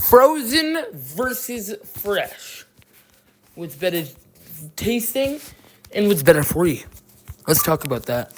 Frozen versus fresh. What's better tasting and what's better for you? Let's talk about that.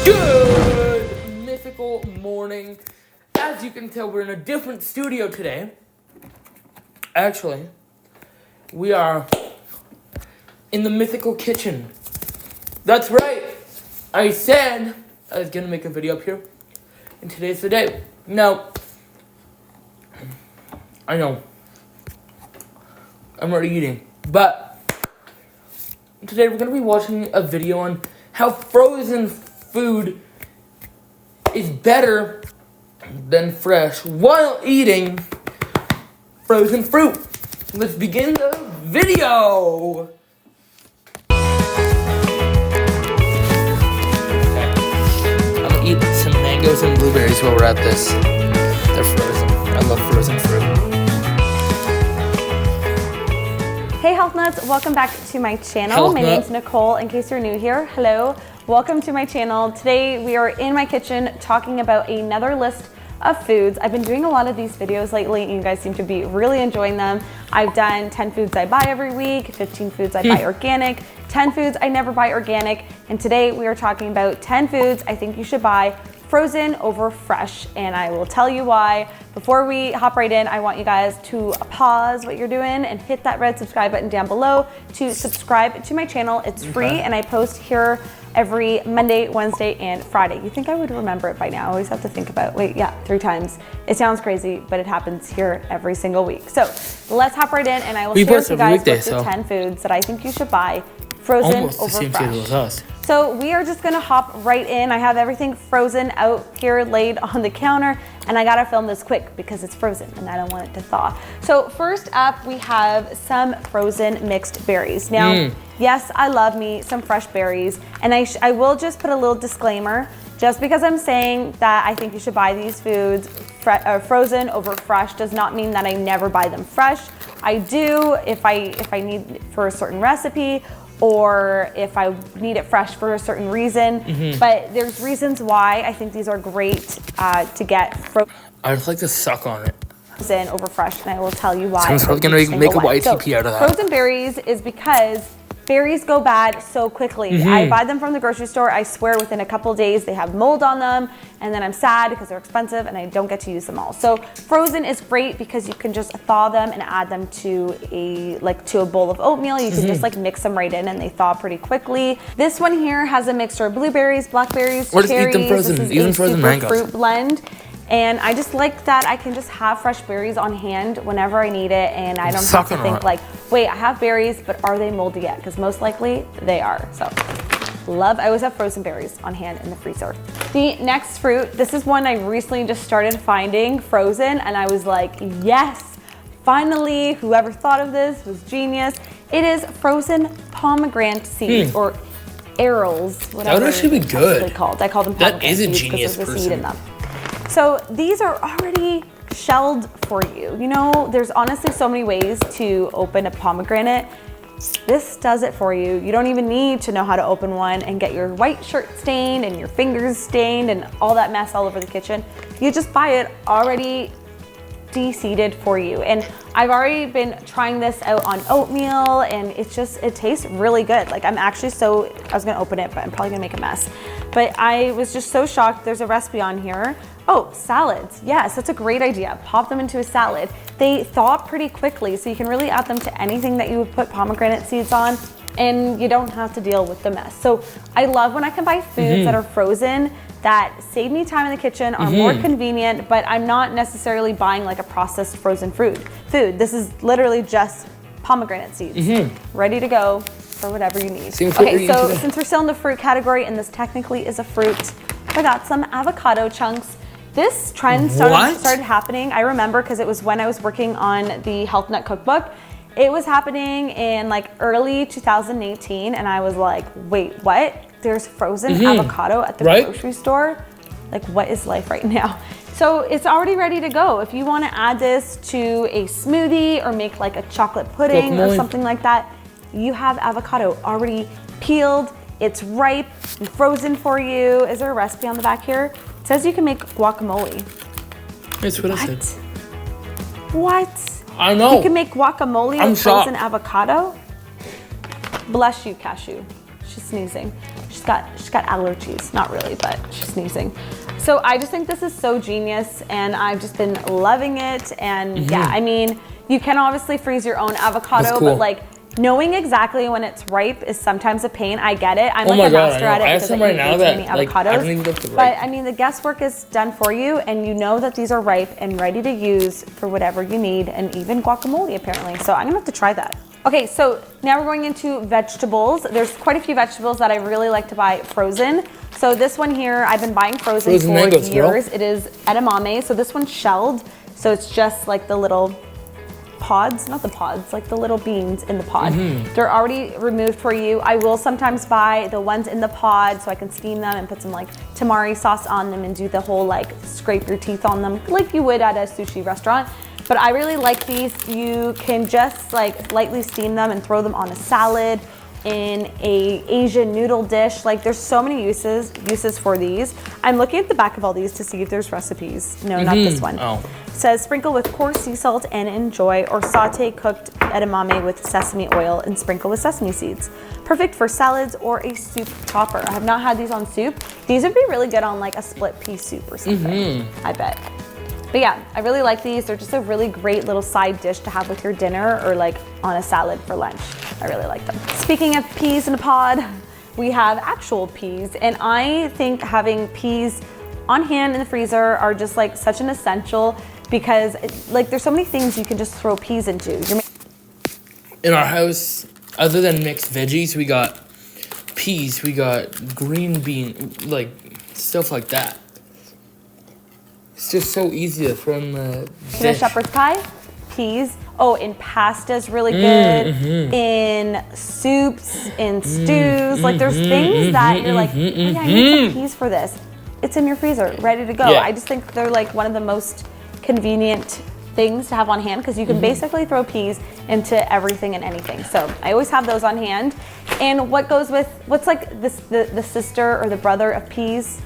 Good mythical morning. As you can tell, we're in a different studio today. Actually, we are in the mythical kitchen. That's right. I said I was gonna make a video up here, and today's the day. Now, I know I'm already eating, but today we're gonna be watching a video on how frozen food is better than fresh while eating frozen fruit. Let's begin the video. Okay. I'm gonna eat some mangoes and blueberries while we're at this. They're frozen. I love frozen fruit. Hey Health Nuts, welcome back to my channel. Health my Nut. name's Nicole, in case you're new here. Hello, welcome to my channel. Today we are in my kitchen talking about another list of foods. I've been doing a lot of these videos lately and you guys seem to be really enjoying them. I've done 10 foods I buy every week, 15 foods I buy organic, 10 foods I never buy organic, and today we are talking about 10 foods I think you should buy frozen over fresh, and I will tell you why. Before we hop right in, I want you guys to pause what you're doing and hit that red subscribe button down below to subscribe to my channel. It's free and I post here every Monday, Wednesday, and Friday. You think I would remember it by now? I always have to think about, 3 times. It sounds crazy, but it happens here every single week. So let's hop right in and I will share with you guys the 10 foods that I think you should buy frozen Almost over the same fresh. schedule as us. So we are just gonna hop right in. I have everything frozen out here laid on the counter and I gotta film this quick because it's frozen and I don't want it to thaw. So first up, we have some frozen mixed berries. Now, yes, I love me some fresh berries, and I will just put a little disclaimer. Just because I'm saying that I think you should buy these foods frozen over fresh does not mean that I never buy them fresh. I do if I need for a certain recipe, or if I need it fresh for a certain reason. But there's reasons why I think these are great to get I'd just like to suck on it. frozen over fresh, and I will tell you why. So I'm probably gonna make a YTP out of that. Frozen berries is because berries go bad so quickly. I buy them from the grocery store. I swear within a couple days they have mold on them, and then I'm sad because they're expensive and I don't get to use them all. So frozen is great because you can just thaw them and add them to a bowl of oatmeal. You can just mix them right in and they thaw pretty quickly. This one here has a mixture of blueberries, blackberries, Or just cherries. eat them frozen, This is even a frozen super mangoes. fruit blend. And I just like that I can just have fresh berries on hand whenever I need it, and I don't have to think wait, I have berries, but are they moldy yet? Because most likely they are. So I always have frozen berries on hand in the freezer. The next fruit, this is one I recently just started finding frozen, and I was like, yes, finally, whoever thought of this was genius. It is frozen pomegranate seeds, or arils, whatever. That would actually be good. Called. I call them That pomegranate is a seeds genius because there's a seed in person. them. So these are already shelled for you. You know, there's honestly so many ways to open a pomegranate. This does it for you. You don't even need to know how to open one and get your white shirt stained and your fingers stained and all that mess all over the kitchen. You just buy it already de-seeded for you. And I've already been trying this out on oatmeal, and it tastes really good. I was gonna open it, but I'm probably gonna make a mess. But I was just so shocked. There's a recipe on here. Oh, salads. Yes, that's a great idea. Pop them into a salad. They thaw pretty quickly, so you can really add them to anything that you would put pomegranate seeds on, and you don't have to deal with the mess. So I love when I can buy foods that are frozen that save me time in the kitchen, are more convenient, but I'm not necessarily buying a processed frozen food. This is literally just pomegranate seeds, ready to go for whatever you need. Okay, so since we're still in the fruit category, and this technically is a fruit, I got some avocado chunks. This trend started happening, I remember, because it was when I was working on the Health Nut cookbook, It was happening in like early 2018, and I was like, wait, what? There's frozen avocado at the grocery store? Like, what is life right now? So it's already ready to go. If you want to add this to a smoothie or make like a chocolate pudding or something like that, you have avocado already peeled. It's ripe and frozen for you. Is there a recipe on the back here? It says you can make guacamole. That's what I said. What? I know. You can make guacamole with frozen avocado? Bless you, Cashew. She's sneezing. She's got allergies. Not really, but she's sneezing. So I just think this is so genius, and I've just been loving it. And yeah, I mean, you can obviously freeze your own avocado, but like knowing exactly when it's ripe is sometimes a pain. I get it. I'm like a master at it because I eat way too many avocados. But I mean, the guesswork is done for you, and you know that these are ripe and ready to use for whatever you need, and even guacamole apparently. So I'm gonna have to try that. Okay, so now we're going into vegetables. There's quite a few vegetables that I really like to buy frozen. So this one here, I've been buying frozen for years. Girl. It is edamame. So this one's shelled. So it's just like the little pods, not the pods, like the little beans in the pod. They're already removed for you. I will sometimes buy the ones in the pod so I can steam them and put some like tamari sauce on them and do the whole like scrape your teeth on them like you would at a sushi restaurant. But I really like these. You can just like lightly steam them and throw them on a salad, in a Asian noodle dish. Like there's so many uses for these. I'm looking at the back of all these to see if there's recipes. No, not this one. It says sprinkle with coarse sea salt and enjoy, or saute cooked edamame with sesame oil and sprinkle with sesame seeds. Perfect for salads or a soup topper. I have not had these on soup. These would be really good on like a split pea soup or something, I bet. But yeah, I really like these. They're just a really great little side dish to have with your dinner or like on a salad for lunch. I really like them. Speaking of peas in a pod, we have actual peas. And I think having peas on hand in the freezer are just like such an essential, because like there's so many things you can just throw peas into. In our house, other than mixed veggies, we got peas, we got green bean, like stuff like that. It's just so easy to throw in the dish. Shepherd's pie, peas. Oh, in pasta's really good. In soups, in stews. Like there's things that you're like, oh yeah, I need some peas for this. It's in your freezer, ready to go. Yeah. I just think they're like one of the most convenient things to have on hand, because you can basically throw peas into everything and anything. So I always have those on hand. And what goes with, what's like this, the sister or the brother of peas?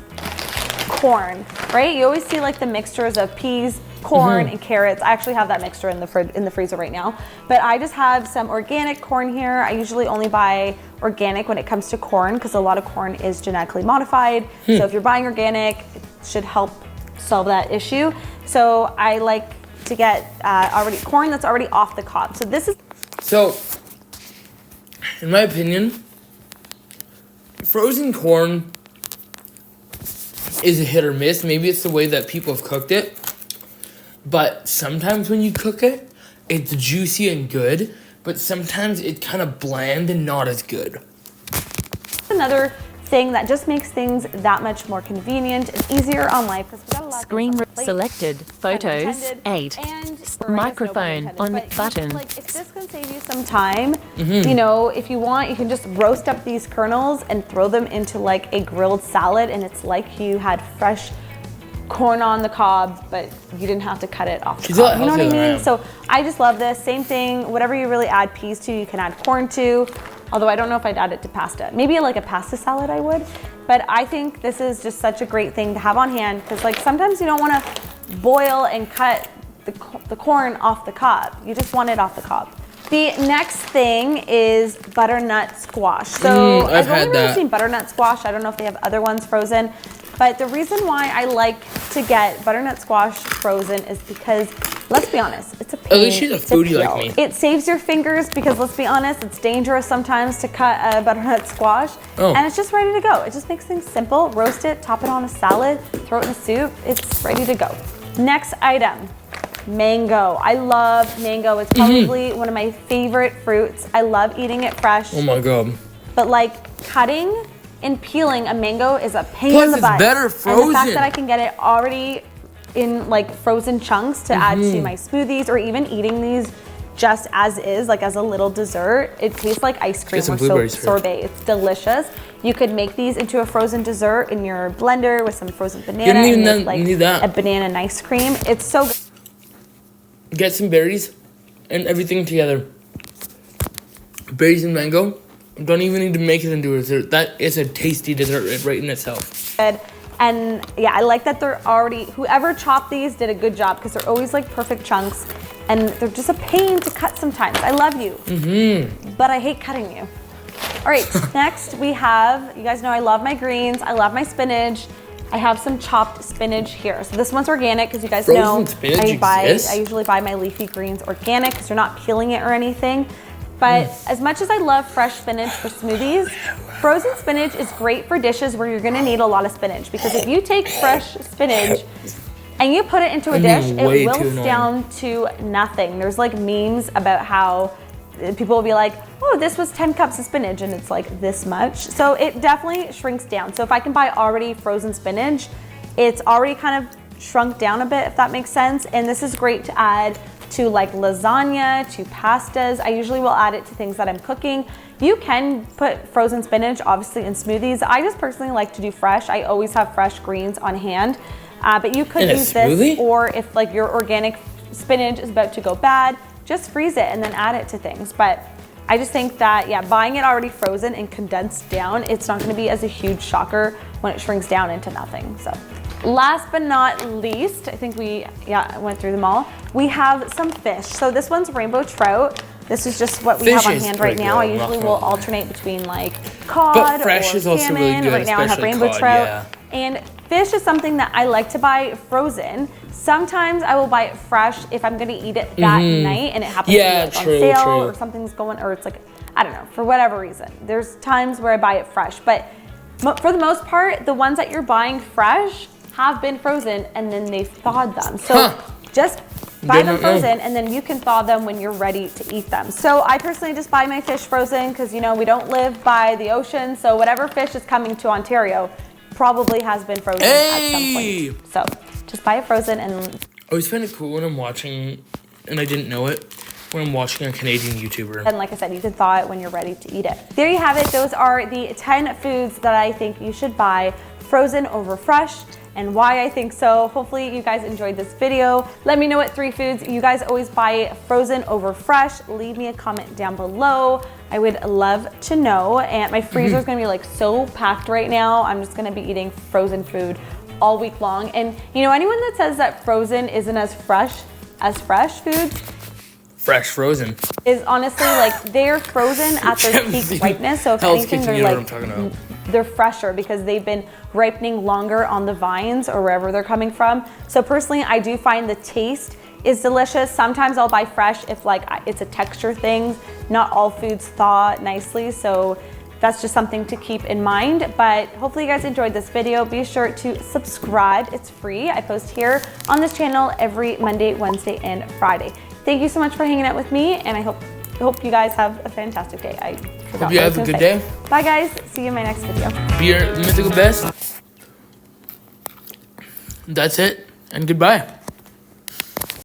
Corn, right? You always see like the mixtures of peas, corn, and carrots. I actually have that mixture in the freezer right now. But I just have some organic corn here. I usually only buy organic when it comes to corn, because a lot of corn is genetically modified. So if you're buying organic, it should help solve that issue. So I like to get already corn that's already off the cob. So this is. So, in my opinion, frozen corn is a hit or miss. Maybe it's the way that people have cooked it, but sometimes when you cook it, it's juicy and good, but sometimes it's kind of bland and not as good. Another thing that just makes things that much more convenient and easier on life, because we got a lot of Screen things on the plate, selected. Photos 8. Microphone on button. Like if this can save you some time, you know, if you want, you can just roast up these kernels and throw them into like a grilled salad, and it's like you had fresh corn on the cob, but you didn't have to cut it off the cob. You know what I mean? So I just love this. Same thing, whatever you really add peas to, you can add corn to. Although I don't know if I'd add it to pasta. Maybe like a pasta salad I would. But I think this is just such a great thing to have on hand, because like sometimes you don't want to boil and cut the corn off the cob. You just want it off the cob. The next thing is butternut squash. So I've only really seen butternut squash. I don't know if they have other ones frozen. But the reason why I like to get butternut squash frozen is because, let's be honest, it's a pain. At least she's a foodie like me. It saves your fingers, because let's be honest, it's dangerous sometimes to cut a butternut squash. And it's just ready to go. It just makes things simple. Roast it, top it on a salad, throw it in a soup. It's ready to go. Next item, mango. I love mango. It's probably one of my favorite fruits. I love eating it fresh. Oh my God. But like cutting and peeling a mango is a pain Plus in the butt. it's better frozen. And the fact that I can get it already in like frozen chunks to add to my smoothies, or even eating these just as is, like as a little dessert. It tastes like ice cream Get some or blueberries here. sorbet. It's delicious. You could make these into a frozen dessert in your blender with some frozen banana. You don't even and make, like need that. a banana ice cream. It's so good. Get some berries and everything together. Berries and mango. Don't even need to make it into a dessert. That is a tasty dessert right in itself. And yeah, I like that they're already, whoever chopped these did a good job because they're always like perfect chunks and they're just a pain to cut sometimes. I love you, but I hate cutting you. All right, next we have, you guys know I love my greens, I love my spinach. I have some chopped spinach here. So this one's organic because you guys know spinach I exists? usually buy my leafy greens organic because you're not peeling it or anything. But as much as I love fresh spinach for smoothies, frozen spinach is great for dishes where you're gonna need a lot of spinach because if you take fresh spinach and you put it into a dish, it wilts down to nothing. There's like memes about how people will be like, oh, this was 10 cups of spinach and it's like this much. So it definitely shrinks down. So if I can buy already frozen spinach, it's already kind of shrunk down a bit, if that makes sense. And this is great to add to like lasagna, to pastas. I usually will add it to things that I'm cooking. You can put frozen spinach obviously in smoothies. I just personally like to do fresh. I always have fresh greens on hand, but you could use this, or if like your organic spinach is about to go bad, just freeze it and then add it to things. But I just think that, yeah, buying it already frozen and condensed down, it's not gonna be as a huge shocker when it shrinks down into nothing, so. Last but not least, I think we went through them all. We have some fish. So this one's rainbow trout. This is just what we have on hand right now. I usually will alternate between like cod or salmon. Right now I have rainbow trout. And fish is something that I like to buy frozen. Sometimes I will buy it fresh if I'm gonna eat it that night and it happens to be like on sale or something's going, or it's like, I don't know, for whatever reason. There's times where I buy it fresh, but for the most part, the ones that you're buying fresh have been frozen and then they've thawed them. So just buy them frozen and then you can thaw them when you're ready to eat them. So I personally just buy my fish frozen because, you know, we don't live by the ocean. So whatever fish is coming to Ontario probably has been frozen at some point. So just buy it frozen. And I always find it cool when I'm watching, and I didn't know it, when I'm watching a Canadian YouTuber. And like I said, you can thaw it when you're ready to eat it. There you have it. Those are the 10 foods that I think you should buy frozen over fresh, and why I think so. Hopefully you guys enjoyed this video. Let me know what 3 foods you guys always buy frozen over fresh. Leave me a comment down below. I would love to know. And my freezer is gonna be like so packed right now. I'm just gonna be eating frozen food all week long. And you know, anyone that says that frozen isn't as fresh foods, fresh frozen, is honestly like they're frozen at their peak ripeness. So if anything, they're like, they're fresher because they've been ripening longer on the vines or wherever they're coming from. So personally, I do find the taste is delicious. Sometimes I'll buy fresh if like it's a texture thing. Not all foods thaw nicely, so that's just something to keep in mind. But hopefully you guys enjoyed this video. Be sure to subscribe, it's free. I post here on this channel every Monday, Wednesday, and Friday. Thank you so much for hanging out with me, and I hope you guys have a fantastic day. I forgot hope you have a good day. Bye guys, see you in my next video. Be your mythical best. That's it, and goodbye.